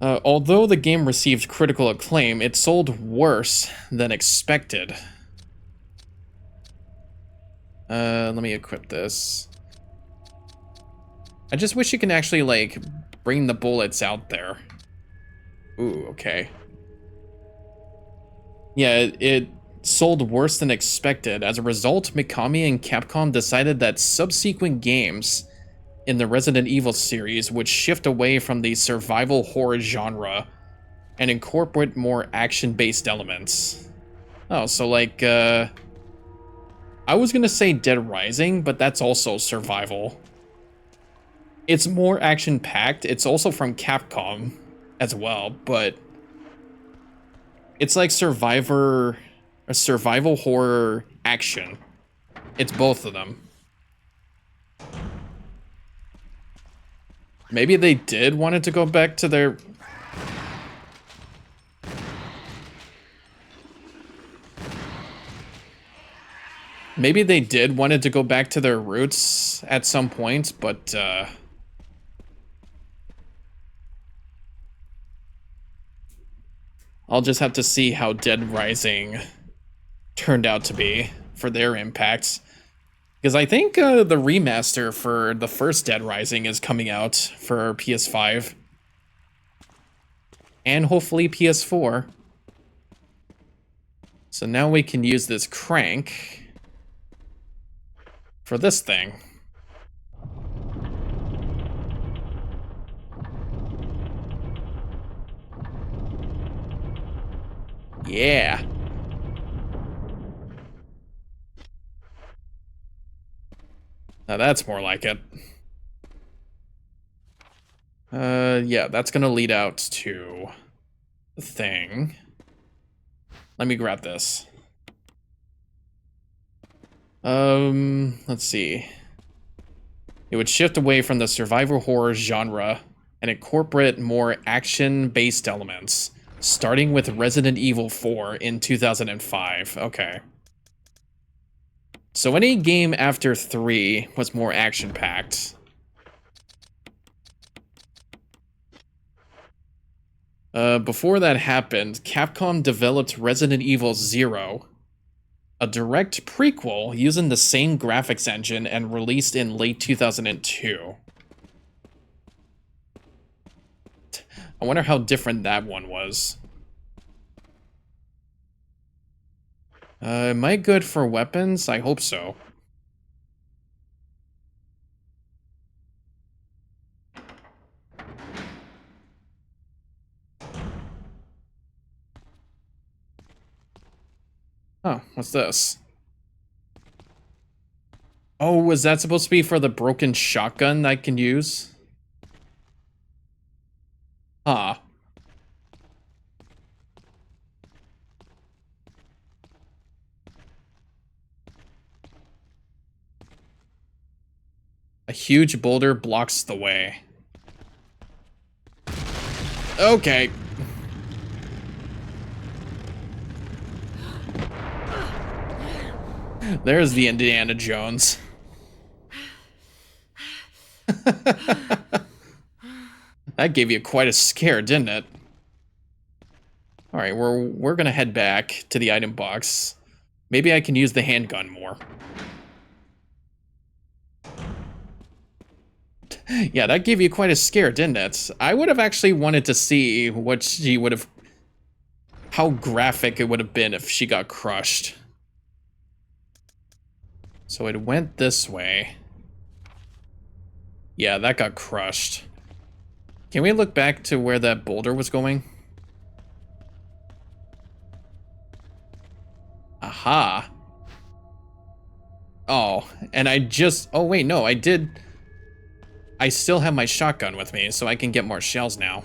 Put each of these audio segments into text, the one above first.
Although the game received critical acclaim, it sold worse than expected. Let me equip this. I just wish you can actually, like, bring the bullets out there. Ooh, okay. Yeah, it sold worse than expected. As a result, Mikami and Capcom decided that subsequent games in the Resident Evil series would shift away from the survival horror genre and incorporate more action-based elements. Oh, so like, I was gonna say Dead Rising, but that's also survival. It's more action-packed. It's also from Capcom as well, but it's like a survival horror action. It's both of them. Maybe they did want it to go back to their... Maybe they did want it to go back to their roots at some point, but, I'll just have to see how Dead Rising turned out to be for their impacts. Because I think the remaster for the first Dead Rising is coming out for PS5. And hopefully PS4. So now we can use this crank for this thing. Yeah. Now that's more like it. Yeah, that's gonna lead out to the thing. Let me grab this. Let's see. It would shift away from the survival horror genre and incorporate more action-based elements, starting with Resident Evil 4 in 2005. Okay. So any game after 3 was more action-packed. Before that happened, Capcom developed Resident Evil 0, a direct prequel using the same graphics engine and released in late 2002. I wonder how different that one was. Am I good for weapons? I hope so. Oh, what's this? Oh, was that supposed to be for the broken shotgun I can use? Huh. A huge boulder blocks the way. Okay. There's the Indiana Jones. That gave you quite a scare, didn't it? Alright, we're gonna head back to the item box. Maybe I can use the handgun more. Yeah, that gave you quite a scare, didn't it? I would have actually wanted to see what she would have... how graphic it would have been if she got crushed. So it went this way. Yeah, that got crushed. Can we look back to where that boulder was going? Aha. Oh, and I just... oh, wait, no, I did... I still have my shotgun with me, so I can get more shells now.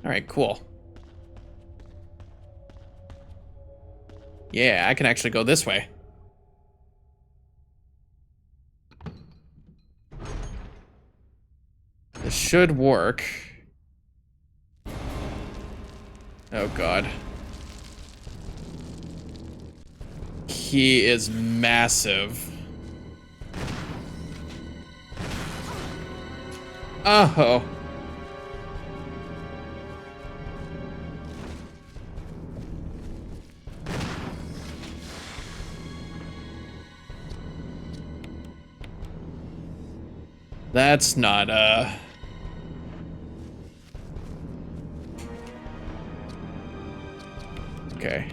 Alright, cool. Yeah, I can actually go this way. This should work. Oh god. He is massive. Oh. That's not, okay.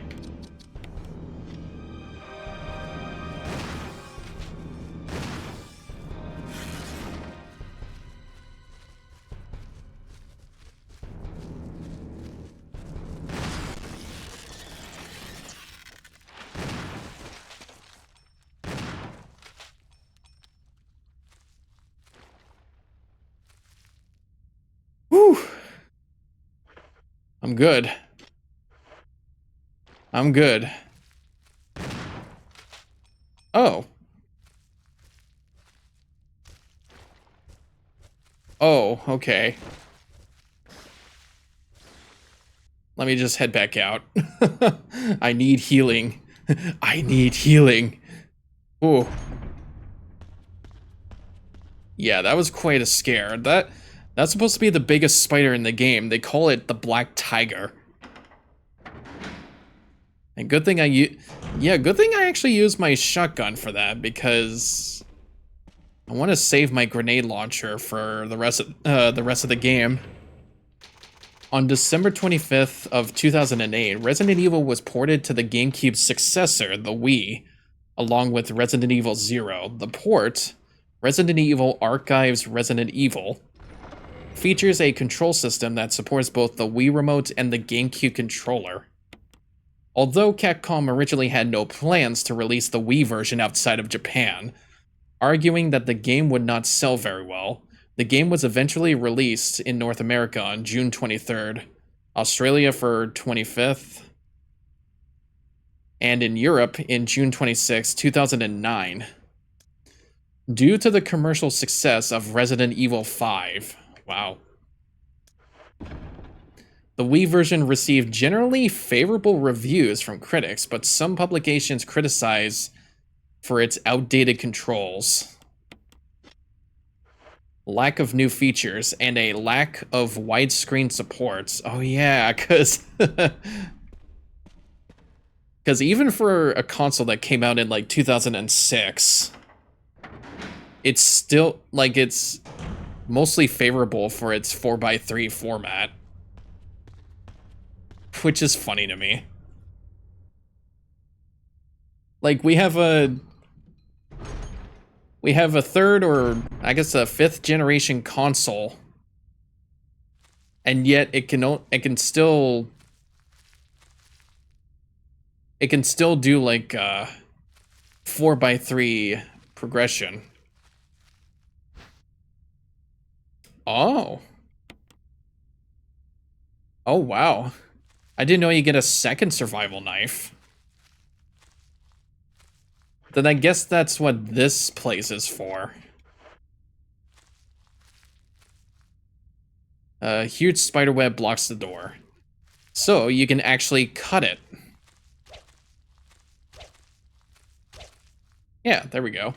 Whew. I'm good. I'm good. Oh. Oh, okay. Let me just head back out. I need healing. I need healing. Ooh. Yeah, that was quite a scare. That's supposed to be the biggest spider in the game. They call it the Black Tiger. And good thing good thing I actually used my shotgun for that, because I want to save my grenade launcher for the rest of the game. On December 25th of 2008, Resident Evil was ported to the GameCube's successor, the Wii, along with Resident Evil 0. The port, Resident Evil Archives Resident Evil, features a control system that supports both the Wii Remote and the GameCube controller. Although Capcom originally had no plans to release the Wii version outside of Japan, arguing that the game would not sell very well, the game was eventually released in North America on June 23rd, Australia for 25th, and in Europe in June 26, 2009. Due to the commercial success of Resident Evil 5. Wow. The Wii version received generally favorable reviews from critics, but some publications criticize for its outdated controls, lack of new features, and a lack of widescreen supports. Oh yeah, because even for a console that came out in like 2006, it's still like it's mostly favorable for its 4:3 format, which is funny to me. Like we have a third, or I guess a fifth generation console, and yet it can still do like 4:3 progression. Oh. Oh wow. I didn't know you get a second survival knife. Then I guess that's what this place is for. A huge spiderweb blocks the door, so you can actually cut it. Yeah, there we go.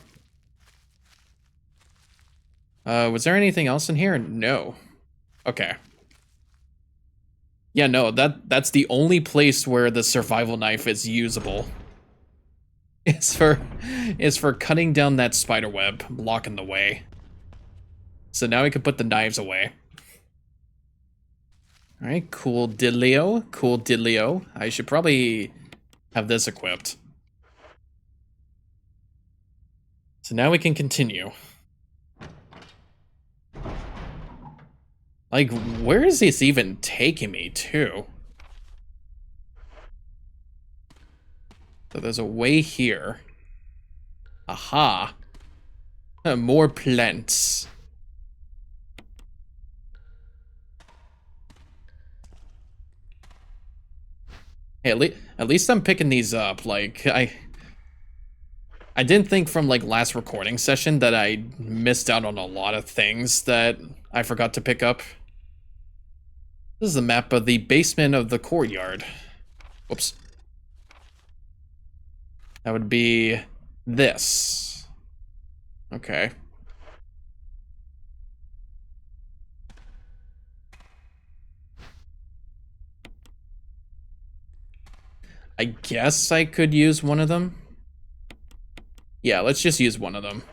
Was there anything else in here? No. Okay. Yeah, no, that's the only place where the survival knife is usable. It's for cutting down that spider web, blocking the way. So now we can put the knives away. Alright, cool diddlio. Cool diddlio. I should probably have this equipped. So now we can continue. Like, where is this even taking me to? So there's a way here. Aha. More plants. Hey, at least I'm picking these up. Like, I didn't think from, like, last recording session that I missed out on a lot of things that I forgot to pick up. This is a map of the basement of the courtyard. Whoops. That would be this. Okay. I guess I could use one of them. Yeah, let's just use one of them.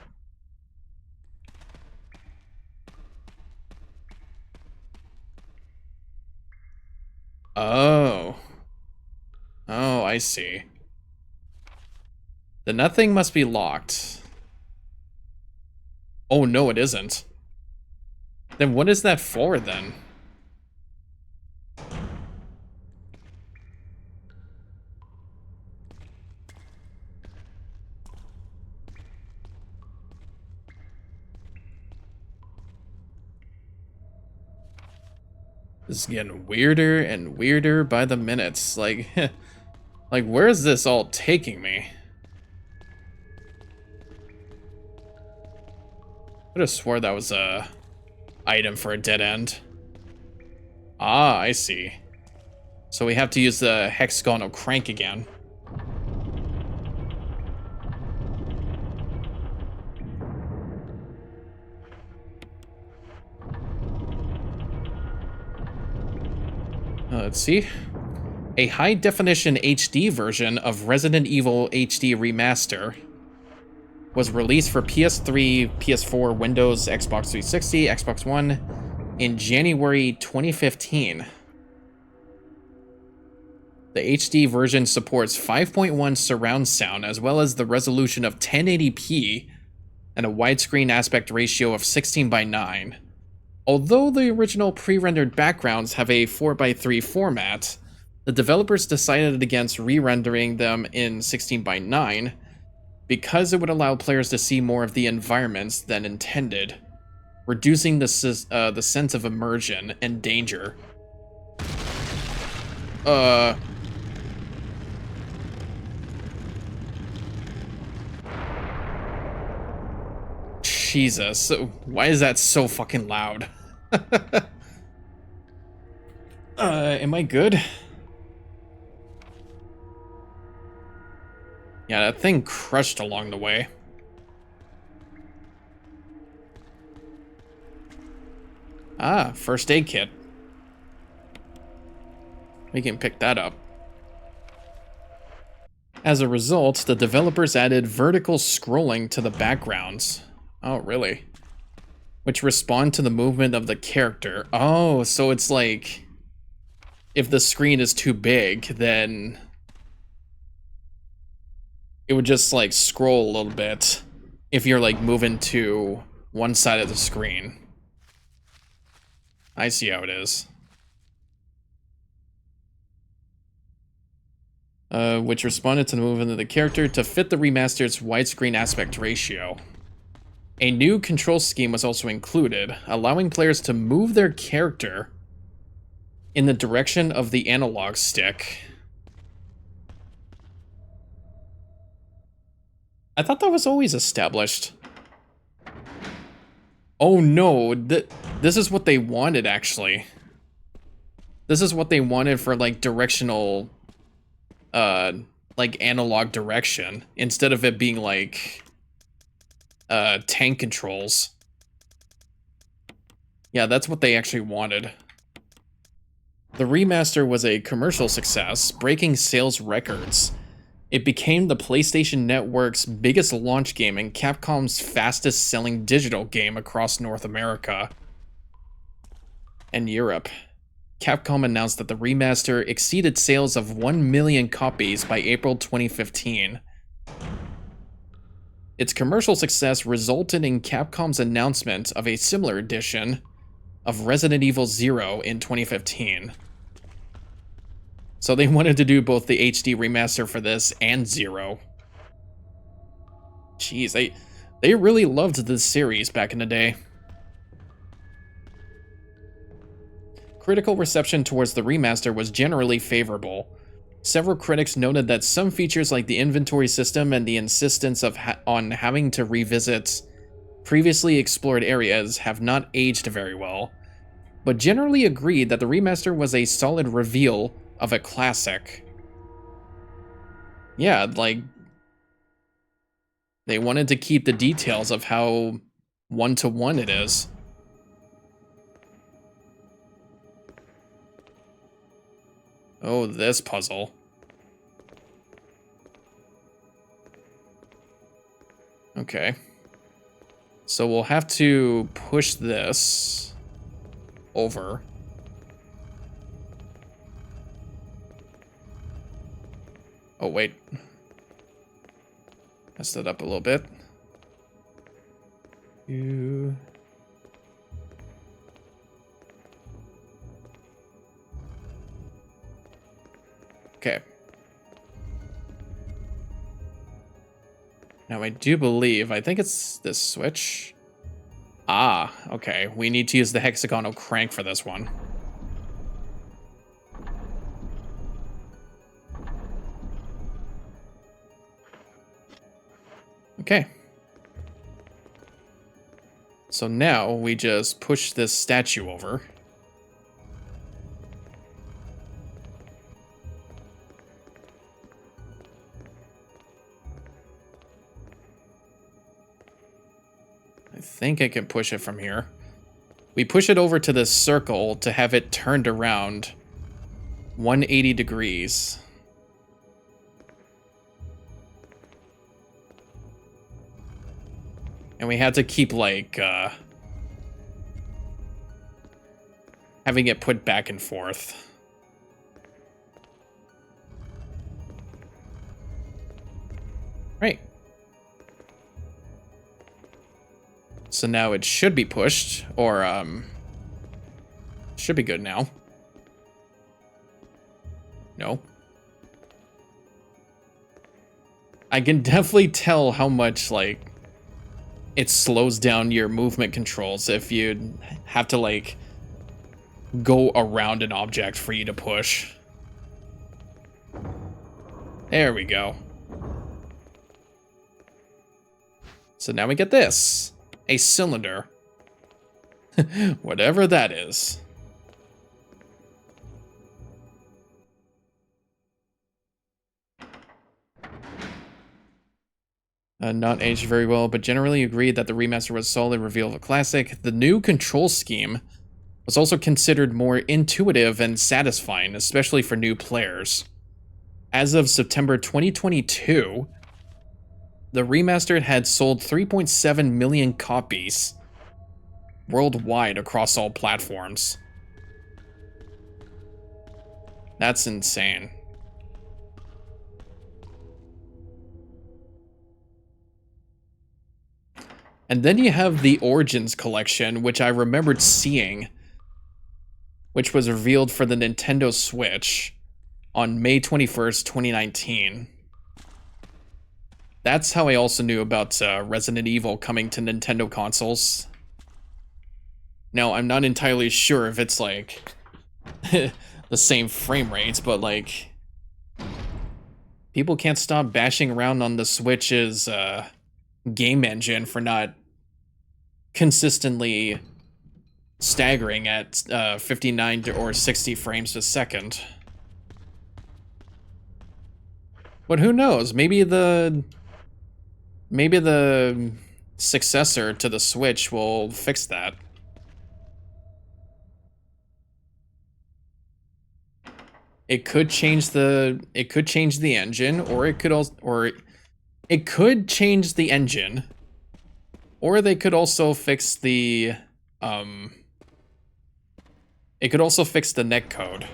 Oh. Oh, I see. Then that thing must be locked. Oh, no, it isn't. Then what is that for, then? This is getting weirder and weirder by the minutes. Like, like, where is this all taking me? I could have swore that was a item for a dead end. Ah, I see. So we have to use the hexagonal crank again. Let's see. A high-definition HD version of Resident Evil HD Remaster was released for PS3, PS4, Windows, Xbox 360, Xbox One in January 2015. The HD version supports 5.1 surround sound as well as the resolution of 1080p and a widescreen aspect ratio of 16:9. Although the original pre-rendered backgrounds have a 4:3 format, the developers decided against re-rendering them in 16:9 because it would allow players to see more of the environments than intended, reducing the sense of immersion and danger. Jesus, why is that so fucking loud? Am I good? Yeah, that thing crushed along the way. Ah, first aid kit. We can pick that up. As a result, the developers added vertical scrolling to the backgrounds. Oh, really? Which respond to the movement of the character. Oh, so it's like, if the screen is too big, then it would just like scroll a little bit if you're like moving to one side of the screen. I see how it is. Which responded to the movement of the character to fit the remastered's widescreen aspect ratio. A new control scheme was also included, allowing players to move their character in the direction of the analog stick. I thought that was always established. Oh no, this is what they wanted, actually. This is what they wanted for, like, directional, like, analog direction, instead of it being, like, tank controls. Yeah, that's what they actually wanted. The remaster was a commercial success, breaking sales records. It became the PlayStation Network's biggest launch game and Capcom's fastest-selling digital game across North America and Europe. Capcom announced that the remaster exceeded sales of 1 million copies by April 2015. Its commercial success resulted in Capcom's announcement of a similar edition of Resident Evil 0 in 2015. So they wanted to do both the HD remaster for this and 0. Jeez, they really loved this series back in the day. Critical reception towards the remaster was generally favorable. Several critics noted that some features like the inventory system and the insistence on having to revisit previously explored areas have not aged very well, but generally agreed that the remaster was a solid reveal of a classic. Yeah, like, they wanted to keep the details of how one-to-one it is. Oh, this puzzle. Okay. So we'll have to push this over. Oh, wait. Messed it up a little bit. Okay. Now I do believe, I think it's this switch. Ah, okay. We need to use the hexagonal crank for this one. Okay. So now we just push this statue over. I think I can push it from here. We push it over to this circle to have it turned around 180 degrees. And we had to keep, like, having it put back and forth. Right. So now it should be pushed, or, should be good now. No. I can definitely tell how much, like, it slows down your movement controls if you have to, like, go around an object for you to push. There we go. So now we get this. A cylinder. Whatever that is. Not aged very well, but generally agreed that the remaster was a solid reveal of a classic. The new control scheme was also considered more intuitive and satisfying, especially for new players. As of September 2022, the remastered had sold 3.7 million copies worldwide across all platforms. That's insane. And then you have the Origins collection, which I remembered seeing, which was revealed for the Nintendo Switch on May 21st, 2019. That's how I also knew about Resident Evil coming to Nintendo consoles. Now, I'm not entirely sure if it's, like, the same frame rates, but, like, people can't stop bashing around on the Switch's game engine for not consistently staggering at 59 or 60 frames a second. But who knows? Maybe the successor to the Switch will fix that. It could change the engine, or it could also, it could change the engine, or they could also fix the it could also fix the netcode.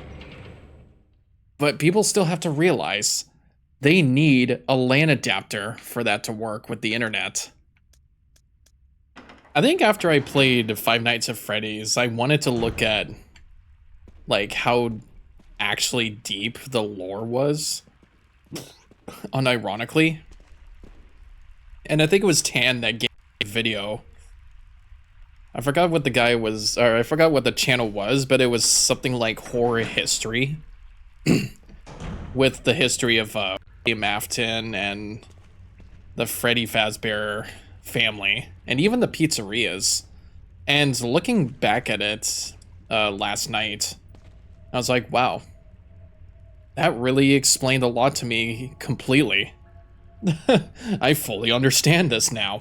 But people still have to realize they need a LAN adapter for that to work with the internet. I think after I played Five Nights at Freddy's, I wanted to look at, like, how actually deep the lore was, unironically. And I think it was Tan that gave me a video. I forgot what the guy was, or I forgot what the channel was, but it was something like horror history. With the history of Mafton and the Freddy Fazbear family, and even the pizzerias. And looking back at it last night, I was like, wow, that really explained a lot to me completely. I fully understand this now.